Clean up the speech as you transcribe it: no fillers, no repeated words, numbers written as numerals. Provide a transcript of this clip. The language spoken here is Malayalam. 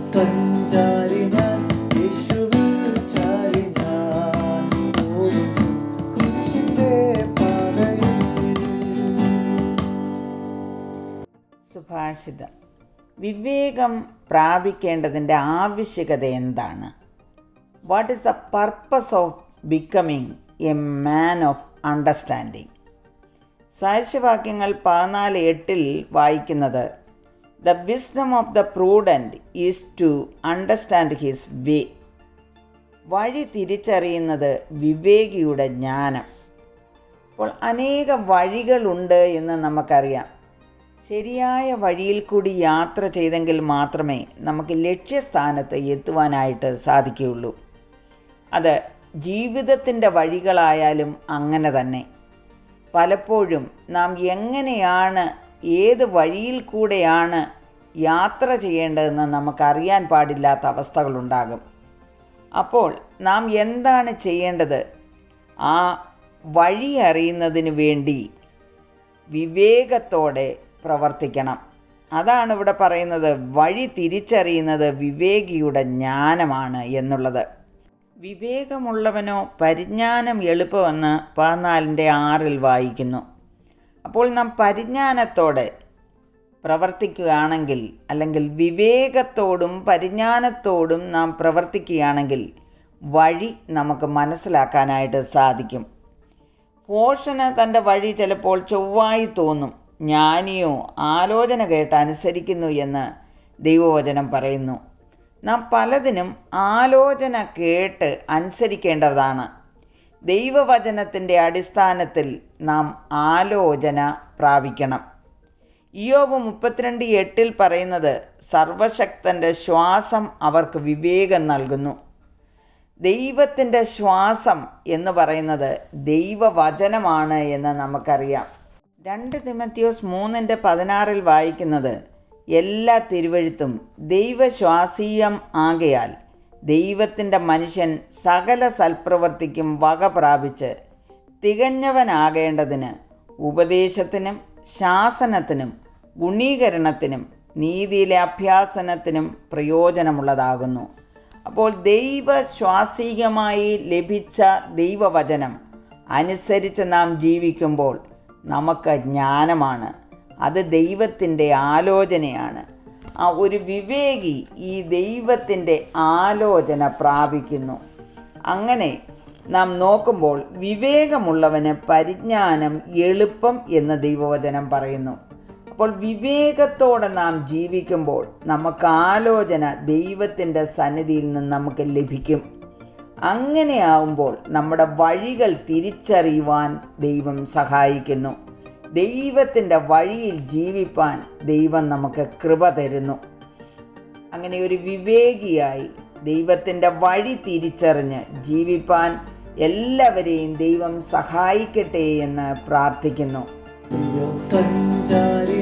സഞ്ചാരി ഞാൻ യേശുവിൽ ചാരി ഞാൻ പോകുന്നു കുരിശിന്റെ പാതയിൽ. സുഭാഷിതം. വിവേകം പ്രാപിക്കേണ്ടതിൻ്റെ ആവശ്യകത എന്താണ്? What is the purpose of becoming a man of understanding? സാക്ഷ്യവാക്യങ്ങൾ 14:8 വായിക്കുന്നത്, the wisdom of the prudent is to understand his way. വഴി തിരിച്ചറിയുന്നത് വിവേകിയുടെ ജ്ഞാനം. അപ്പോൾ അനേക വഴികളുണ്ട് എന്ന് നമുക്കറിയാം. ശരിയായ വഴിയിൽ കൂടി യാത്ര ചെയ്തെങ്കിൽ മാത്രമേ നമുക്ക് ലക്ഷ്യസ്ഥാനത്ത് എത്തുവാനായിട്ട് സാധിക്കുകയുള്ളൂ. അത് ജീവിതത്തിൻ്റെ വഴികളായാലും അങ്ങനെ തന്നെ. പലപ്പോഴും നാം എങ്ങനെയാണ്, ഏത് വഴിയിൽ കൂടെയാണ് യാത്ര ചെയ്യേണ്ടതെന്ന് നമുക്കറിയാൻ പാടില്ലാത്ത അവസ്ഥകളുണ്ടാകും. അപ്പോൾ നാം എന്താണ് ചെയ്യേണ്ടത്? ആ വഴി അറിയുന്നതിന് വേണ്ടി വിവേകത്തോടെ പ്രവർത്തിക്കണം. അതാണ് ഇവിടെ പറയുന്നത്, വഴി തിരിച്ചറിയുന്നത് വിവേകിയുടെ ജ്ഞാനമാണ് എന്നുള്ളത്. വിവേകമുള്ളവനോ പരിജ്ഞാനം എളുപ്പമെന്ന് 14:6 വായിക്കുന്നു. അപ്പോൾ നാം പരിജ്ഞാനത്തോടെ പ്രവർത്തിക്കുകയാണെങ്കിൽ, അല്ലെങ്കിൽ വിവേകത്തോടും പരിജ്ഞാനത്തോടും നാം പ്രവർത്തിക്കുകയാണെങ്കിൽ വഴി നമുക്ക് മനസ്സിലാക്കാനായിട്ട് സാധിക്കും. ഭോഷന് തൻ്റെ വഴി ചിലപ്പോൾ ചൊവ്വായി തോന്നും, ജ്ഞാനിയോ ആലോചന കേട്ട് അനുസരിക്കുന്നു എന്ന് ദൈവവചനം പറയുന്നു. നാം പലതിനും ആലോചന കേട്ട് അനുസരിക്കേണ്ടതാണ്. ദൈവവചനത്തിൻ്റെ അടിസ്ഥാനത്തിൽ നാം ആലോചന പ്രാപിക്കണം. ഇയ്യോബ് 32:8 പറയുന്നത്, സർവശക്തൻ്റെ ശ്വാസം അവർക്ക് വിവേകം നൽകുന്നു. ദൈവത്തിൻ്റെ ശ്വാസം എന്ന് പറയുന്നത് ദൈവവചനമാണ് എന്ന് നമുക്കറിയാം. 2 തിമോത്തിയോസ് 3:16 വായിക്കുന്നത്, എല്ലാ തിരുവെഴുത്തും ദൈവശ്വാസീയം ആകയാൽ ദൈവത്തിൻ്റെ മനുഷ്യൻ സകല സൽപ്രവൃത്തിക്കും വക പ്രാപിച്ച് തികഞ്ഞവനാകേണ്ടതിന് ഉപദേശത്തിനും ശാസനത്തിനും ഗുണീകരണത്തിനും നീതിയിലെ അഭ്യാസനത്തിനും പ്രയോജനമുള്ളതാകുന്നു. അപ്പോൾ ദൈവശ്വാസീയമായി ലഭിച്ച ദൈവവചനം അനുസരിച്ച് നാം ജീവിക്കുമ്പോൾ നമുക്ക് ജ്ഞാനമാണ്, അത് ദൈവത്തിൻ്റെ ആലോചനയാണ്. ആ ഒരു വിവേകി ഈ ദൈവത്തിൻ്റെ ആലോചന പ്രാപിക്കുന്നു. അങ്ങനെ നാം നോക്കുമ്പോൾ വിവേകമുള്ളവന് പരിജ്ഞാനം എളുപ്പം എന്ന് ദൈവവചനം പറയുന്നു. അപ്പോൾ വിവേകത്തോടെ നാം ജീവിക്കുമ്പോൾ നമുക്ക് ആലോചന ദൈവത്തിൻ്റെ സന്നിധിയിൽ നിന്ന് നമുക്ക് ലഭിക്കും. അങ്ങനെയാവുമ്പോൾ നമ്മുടെ വഴികൾ തിരിച്ചറിയുവാൻ ദൈവം സഹായിക്കുന്നു. ദൈവത്തിൻ്റെ വഴിയിൽ ജീവിപ്പാൻ ദൈവം നമുക്ക് കൃപ തരുന്നു. അങ്ങനെ ഒരു വിവേകിയായി ദൈവത്തിൻ്റെ വഴി തിരിച്ചറിഞ്ഞ് ജീവിപ്പാൻ എല്ലാവരെയും ദൈവം സഹായിക്കട്ടെ എന്ന് പ്രാർത്ഥിക്കുന്നു. സഞ്ചാരി